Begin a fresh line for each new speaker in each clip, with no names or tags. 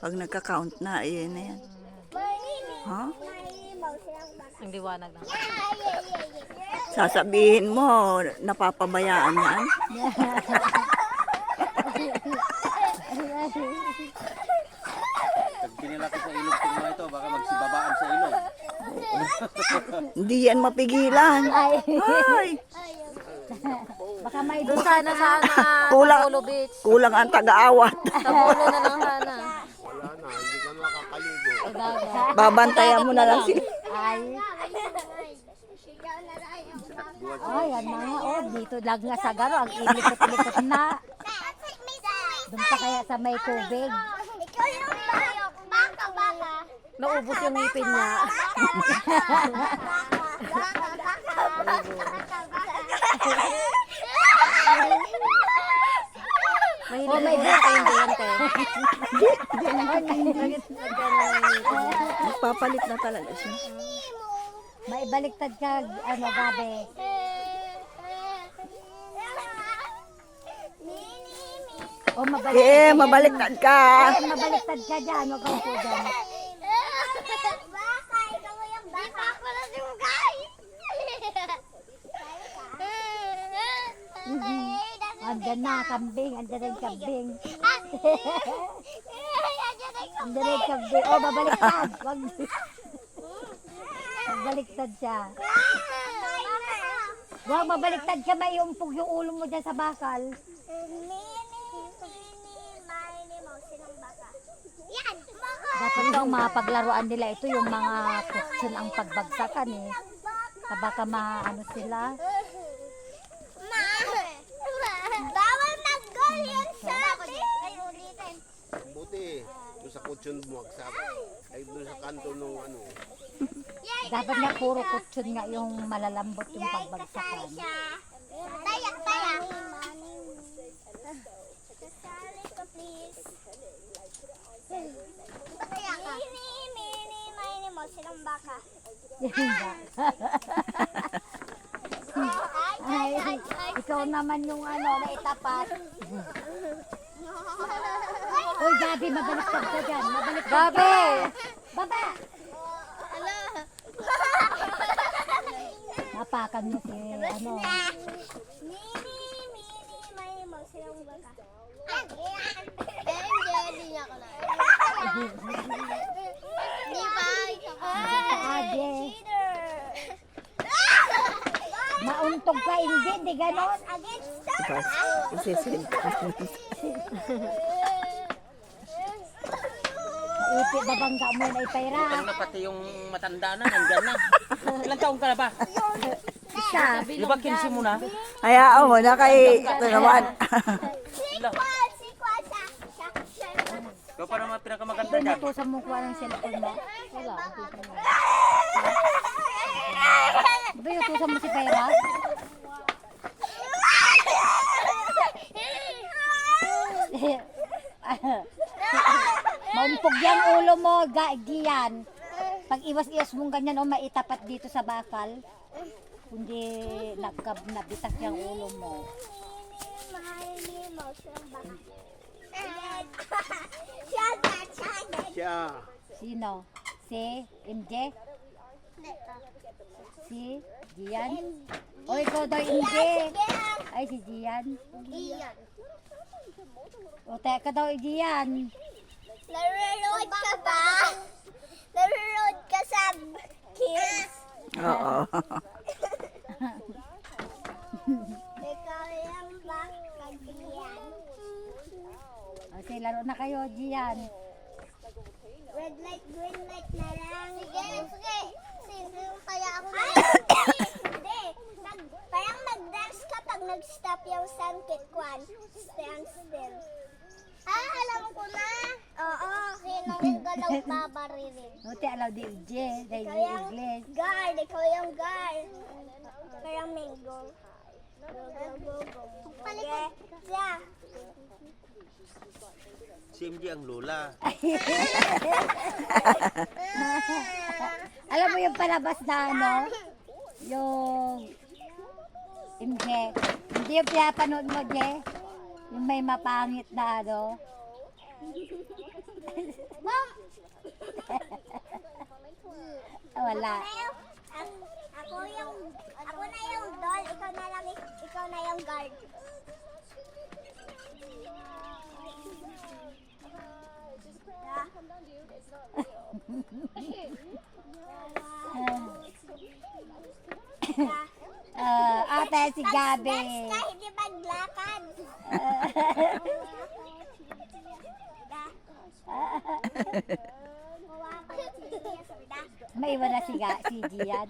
Pag nagka-count na, ayan na yan. Ha?
Ang liwanag ng
Sasabihin mo, napapabayaan yan?
Pag pinilaki sa ilog itong mga ito, baka magsibabaan sa ilog.
Hindi yan mapigilan. Ay,
Baka may
doon sana
Kulang.
sa Polo Beach.
kulang ang taga-awat.
Sa Polo na lang sana.
Wala na, hindi ka makakaligo.
Sa dagat.
Babantayan mo na lang sila.
ay. Oh, yan mga dito lang nga sa garo, ang ilikot-likot na. Doon pa kaya sa may tubig.
Naubos yung ngipin niya.
Oh, may
Mahilig ko yung diente.
Papalit na talaga siya.
May baliktad ka, ano, gabi. Oh,
Mabaliktad ka.
mabaliktad ka dyan, huwag kang po dyan. Andyan na, kambing, andyan na yung kambing. Andyan na yung kambing. Oh, mabaliktad. Wag. Mabaliktad siya. Wag, mabaliktad ka, may umpog yung ulo mo dyan sa bakal. Dapat daw mga paglaruan nila ito yung mga question ang pagbagsakan eh. Baka maano sila.
Bawal mag-goal yun sa atin.
Buti, doon sa kutsyon bumagsak. Ay doon sa kanto nung ano.
Dapat nga puro question nga yung malalambot yung pagbagsakan.
Tayak, tayak. Kasali ka, please. Tayak ka. Mini, mo silang baka.
Ay, ikaw naman yung ano, naitapat. Uy, Gabi, mabaliktad ka dyan. Mabaliktad ka.
Gabi!
Baba!
Hello.
Napakan mo si, ano.
Mini, mo silang baka. Hindi niya ko na. Di ba?
Ade. Mauntog ka, hindi ganon.
Isisilip.
Ipi, babangga mo na ipayra.
Ano na pati yung matanda na, nandyan na. Ilang taong ka na ba?
Isa.
Di ba 15 mo na?
Hayaan mo na kay ito naman.
Ikaw pa naman pinakamaganda
Ito,
dyan.
natusan mo kuha ng cellphone mo.
Wala.
Ba yung tusan mo si Payra? Maumpog yung ulo mo, Gian. Pag iwas-iwas mong ganyan, o maitapat dito sa bakal. Kundi nabitak yung ulo mo.
Siya.
Sino? Si MJ? Si Gian? O ikaw daw MJ? Ay, si Gian. O teka daw, Gian.
Nare-road ka ba? Nare-road ka sa kids?
Oo.
Ikaw lang ba? Kagiyan?
O sige, laro na kayo, Gian.
Red light, green light na lang. Sige, sige. Sige, kaya ako na. Hindi. Parang mag-dance ka pag nag-stop yung sangkit kwan. Stand still. Ah, alam ko na. Oo, sinong galaw babaririn.
Buti alaw di MJ, dahil
Ikaw
di
yung
English.
guard, ikaw yung guard. Parang mango. Go, go, go, go. Palikot. Siya.
Si MJ ang lola.
Alam mo yung palabas na ano? Yung MJ. Hindi yung pinapanood mo, Je? Yung may mapangit na ano? Ala.
Ako na yung doll, ikaw na yung guard.
Ate si Gabi.
Dance ka, hindi maglakad.
May iwan na si Gian.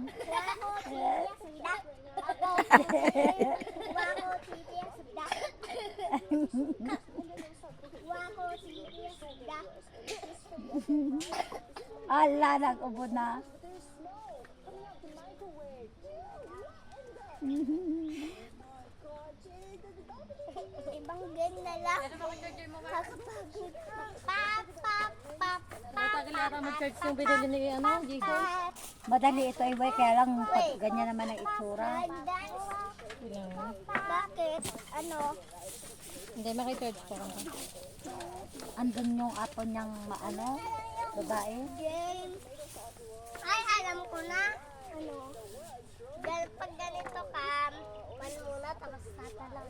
Ala, nag-ubo na.
Ibang game na lang. Kakapagod.
Matagal yata mag-charge yung binili ni Jason.
Madali ito ay kaya lang pag ganyan naman ang itsura.
Bakit? Ano?
Hindi, makicharge pa lang.
Andun yung apo niyang babae.
Game. Ay, alam ko na. Ano? Pag ganito ka, pan muna, tapos tatalaw.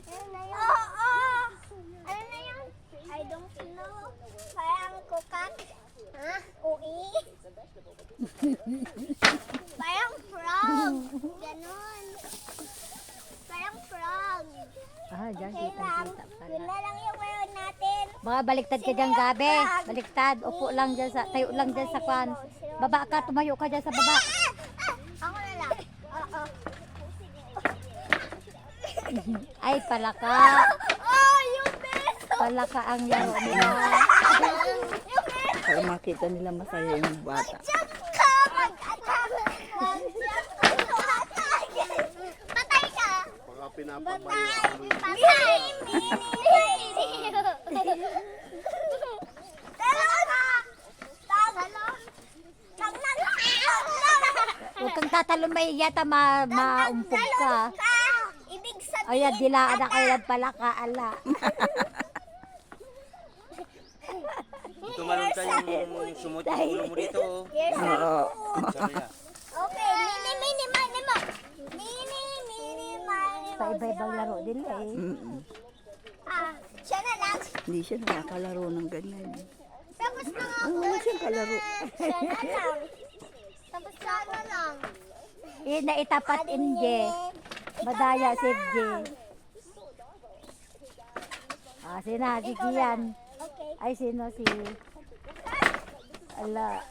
Ano na yun? Oo! Ano na yun? I don't know. Parang kukak. Ha? Ui? Parang frog. Ganon. Parang frog.
Dyan
Okay lang.
kita
Yun na lang yung meron natin.
Baka baliktad ka dyan, Gabi. Baliktad. Upo lang dyan tayo lang dyan sa kwan. Baba ka, tumayo ka dyan sa baba.
Ako na lang. Oo.
Ay, palaka.
Oh, yung beso!
Palaka ang laro nila.
Yung beso!
Para makita nila masaya yung bata.
Jump ka! Mag-attack! Mag-jump ka! Mag-attack! Patay ka!
Baka pinapabayo
Patay! Patay!
Huwag kang tatalon, may yata maumpog ka.
Ibig sabihin,
Ayan, dilaan na kayo palaka, ala.
Tumalon ka yung sumot yung ulo mo dito.
Oo.
Sorry ah.
okay, mini, mani,
Sa iba-ibang laro din eh.
siya na lang.
Hindi siya nakakalaro ng ganyan.
Tapos na nga
Oo, wala siyang kalaro.
Siya na lang. Tapos siya na lang.
Naitapat inje. Madaya si J. Sina, si Gian.
Okay.
Ay, sino si... Ala.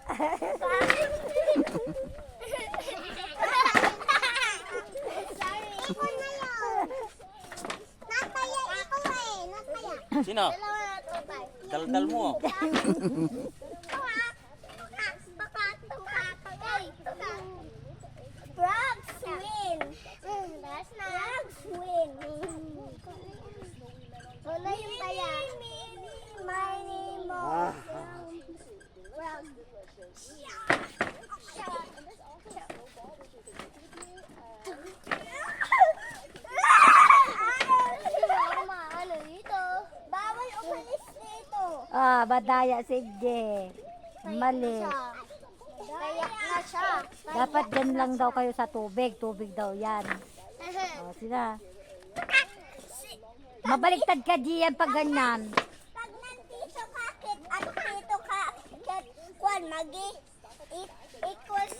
Sorry. Ako na yun. Nataya ako eh. Nataya.
Sino?
Dalawa na ito, bye.
Daldal mo.
Frogs win. That's na. Frogs win. Wala yung taya. Mini mo. Frog. Ano dito? Bawal umalis dito.
Madaya si J. Mali.
Kayak na siya.
Dapat dyan lang daw kayo sa tubig. Tubig daw yan. Sina. Mabaliktad ka diyan pag ganyan.
Pag nandito ka, kit, at dito ka, kit, kwan, magi, equals